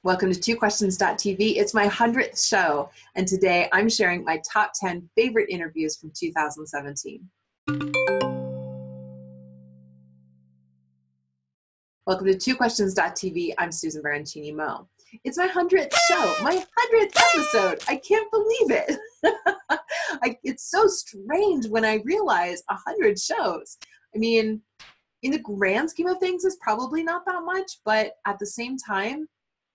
Welcome to TwoQuestions.tv. It's my 100th show, and today I'm sharing my top 10 favorite interviews from 2017. Welcome to TwoQuestions.tv. I'm Susan Baroncini-Moe. It's my 100th show, my 100th episode. I can't believe it. It's so strange when I realize 100 shows. I mean, in the grand scheme of things, it's probably not that much, but at the same time,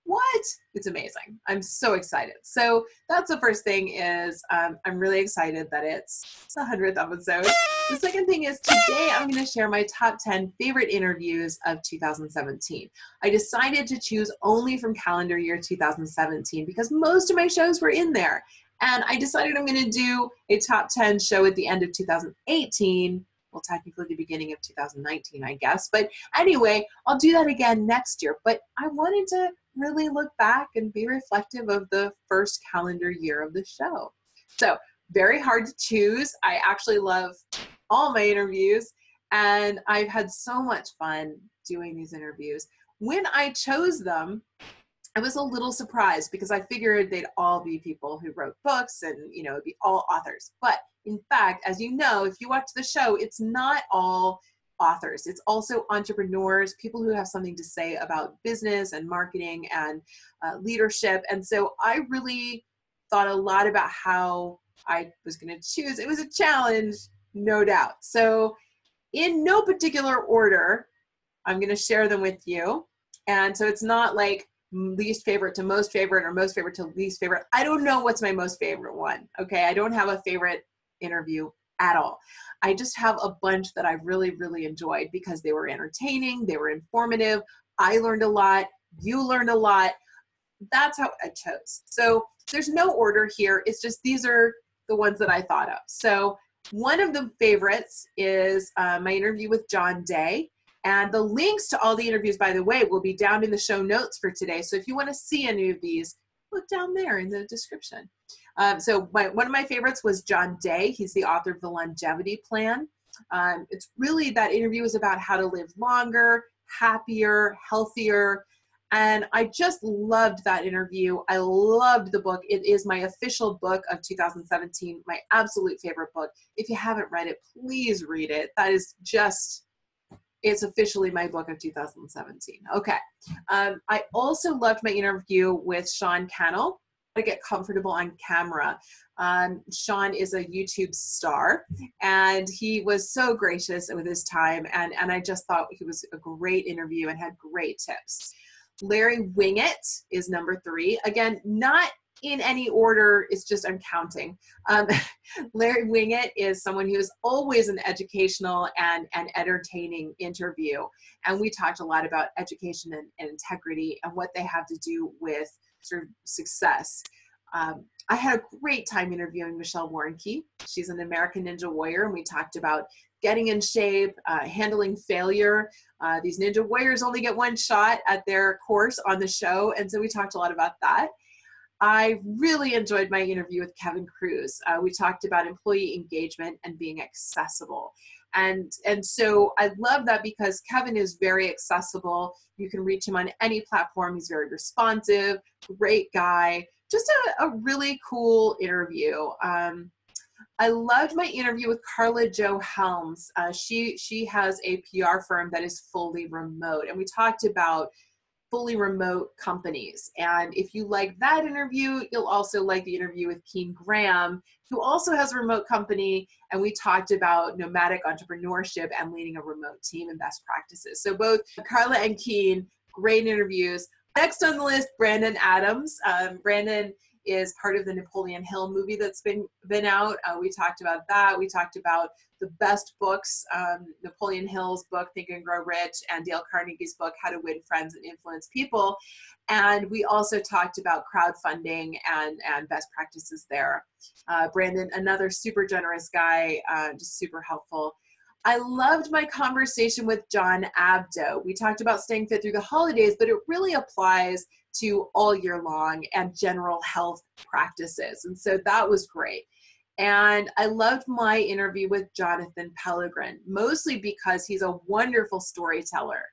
what? It's amazing. I'm so excited. So that's the first thing is I'm really excited that it's the 100th episode. The second thing is today I'm going to share my top 10 favorite interviews of 2017. I decided to choose only from calendar year 2017 because most of my shows were in there. And I decided I'm going to do a top 10 show at the end of 2018. Well, technically the beginning of 2019, I guess. But anyway, I'll do that again next year. But I wanted to really look back and be reflective of the first calendar year of the show. So very hard to choose. I actually love all my interviews, and I've had so much fun doing these interviews. When I chose them, I was a little surprised because I figured they'd all be people who wrote books and, it'd be all authors. But in fact, as you know, if you watch the show, it's not all authors. It's also entrepreneurs, people who have something to say about business and marketing and leadership. And so I really thought a lot about how I was going to choose. It was a challenge, no doubt. So in no particular order, I'm going to share them with you. And so it's not like least favorite to most favorite or most favorite to least favorite. I don't know what's my most favorite one. Okay. I don't have a favorite interview at all. I just have a bunch that I really, really enjoyed because they were entertaining. They were informative. I learned a lot. You learned a lot. That's how I chose. So there's no order here. It's just these are the ones that I thought of. So one of the favorites is my interview with John Day. And the links to all the interviews, by the way, will be down in the show notes for today. So if you want to see any of these, look down there in the description. So one of my favorites was John Day. He's the author of The Longevity Plan. It's really, that interview is about how to live longer, happier, healthier. And I just loved that interview. I loved the book. It is my official book of 2017, my absolute favorite book. If you haven't read it, please read it. That is just... it's officially my book of 2017. Okay. I also loved my interview with Sean Cannell, How to Get Comfortable on Camera. Sean is a YouTube star, and he was so gracious with his time, and I just thought he was a great interview and had great tips. Larry Winget is number 3. Again, not in any order, it's just I'm counting. Larry Winget is someone who is always an educational and entertaining interview. And we talked a lot about education and integrity and what they have to do with sort of success. I had a great time interviewing Michelle Warnke. She's an American Ninja Warrior, and we talked about getting in shape, handling failure. These Ninja Warriors only get one shot at their course on the show, and so we talked a lot about that. I really enjoyed my interview with Kevin Cruz. We talked about employee engagement and being accessible. And so I love that because Kevin is very accessible. You can reach him on any platform. He's very responsive, great guy, just a really cool interview. I loved my interview with Carla Jo Helms. She has a PR firm that is fully remote. And we talked about fully remote companies. And if you like that interview, you'll also like the interview with Keen Graham, who also has a remote company. And we talked about nomadic entrepreneurship and leading a remote team and best practices. So both Carla and Keen, great interviews. Next on the list, Brandon Adams. Brandon is part of the Napoleon Hill movie that's been out. We talked about that. We talked about the best books, Napoleon Hill's book, Think and Grow Rich, and Dale Carnegie's book, How to Win Friends and Influence People. And we also talked about crowdfunding and best practices there. Brandon, another super generous guy, just super helpful. I loved my conversation with John Abdo. We talked about staying fit through the holidays, but it really applies to all year long and general health practices. And so that was great. And I loved my interview with Jonathan Pellegrin, mostly because he's a wonderful storyteller.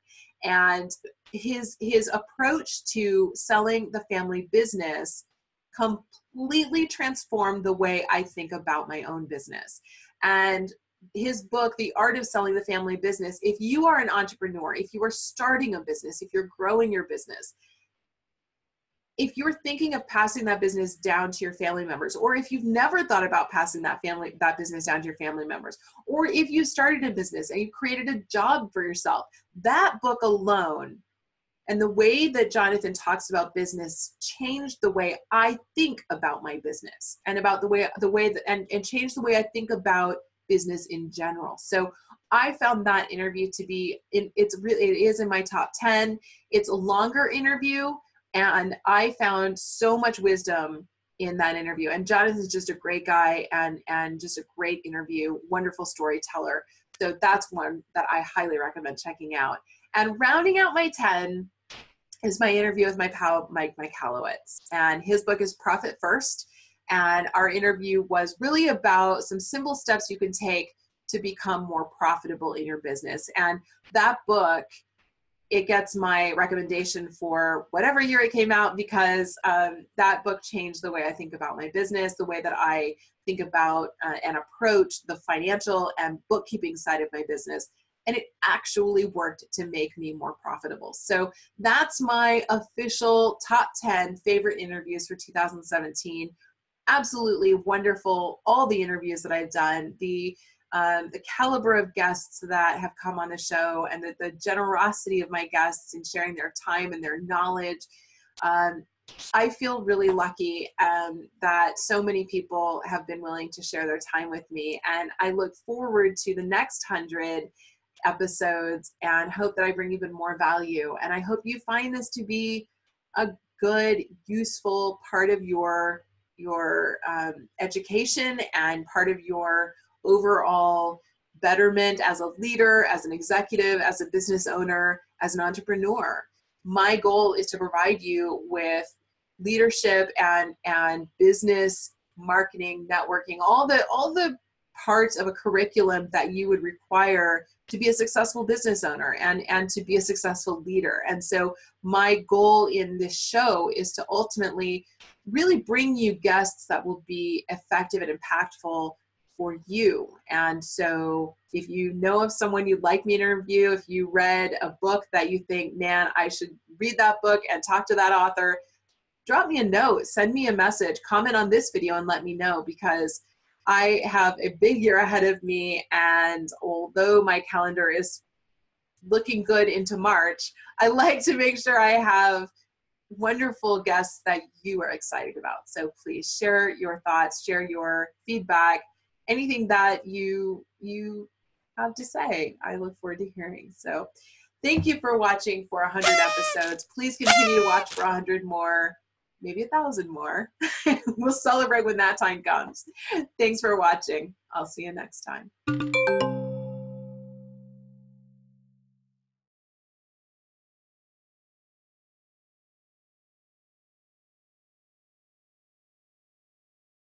And his approach to selling the family business completely transformed the way I think about my own business. And his book, The Art of Selling the Family Business, if you are an entrepreneur, if you are starting a business, if you're growing your business, if you're thinking of passing that business down to your family members, or if you've never thought about passing that business down to your family members, or if you started a business and you created a job for yourself, that book alone and the way that Jonathan talks about business changed the way I think about my business and about and changed the way I think about business in general. So I found that interview to be, it is in my top 10. It's a longer interview, and I found so much wisdom in that interview. And Jonathan's just a great guy and just a great interview, wonderful storyteller. So that's one that I highly recommend checking out. And rounding out my 10 is my interview with my pal, Mike Kalowitz. And his book is Profit First. And our interview was really about some simple steps you can take to become more profitable in your business. And that book, it gets my recommendation for whatever year it came out, because that book changed the way I think about my business, the way that I think about and approach the financial and bookkeeping side of my business. And it actually worked to make me more profitable. So that's my official top 10 favorite interviews for 2017. Absolutely wonderful. All the interviews that I've done, the caliber of guests that have come on the show, and the generosity of my guests in sharing their time and their knowledge. I feel really lucky that so many people have been willing to share their time with me. And I look forward to the next 100 episodes and hope that I bring even more value. And I hope you find this to be a good, useful part of your education and part of your overall betterment as a leader, as an executive, as a business owner, as an entrepreneur. My goal is to provide you with leadership and business, marketing, networking, all the parts of a curriculum that you would require to be a successful business owner and to be a successful leader. And so my goal in this show is to ultimately really bring you guests that will be effective and impactful for you. And so if you know of someone you'd like me to interview, if you read a book that you think, man, I should read that book and talk to that author, drop me a note, send me a message, comment on this video and let me know, because I have a big year ahead of me. And although my calendar is looking good into March, I like to make sure I have wonderful guests that you are excited about. So please share your thoughts, share your feedback, anything that you have to say. I look forward to hearing. So thank you for watching for 100 episodes. Please continue to watch for 100 more, maybe 1,000 more. We'll celebrate when that time comes. Thanks for watching. I'll see you next time.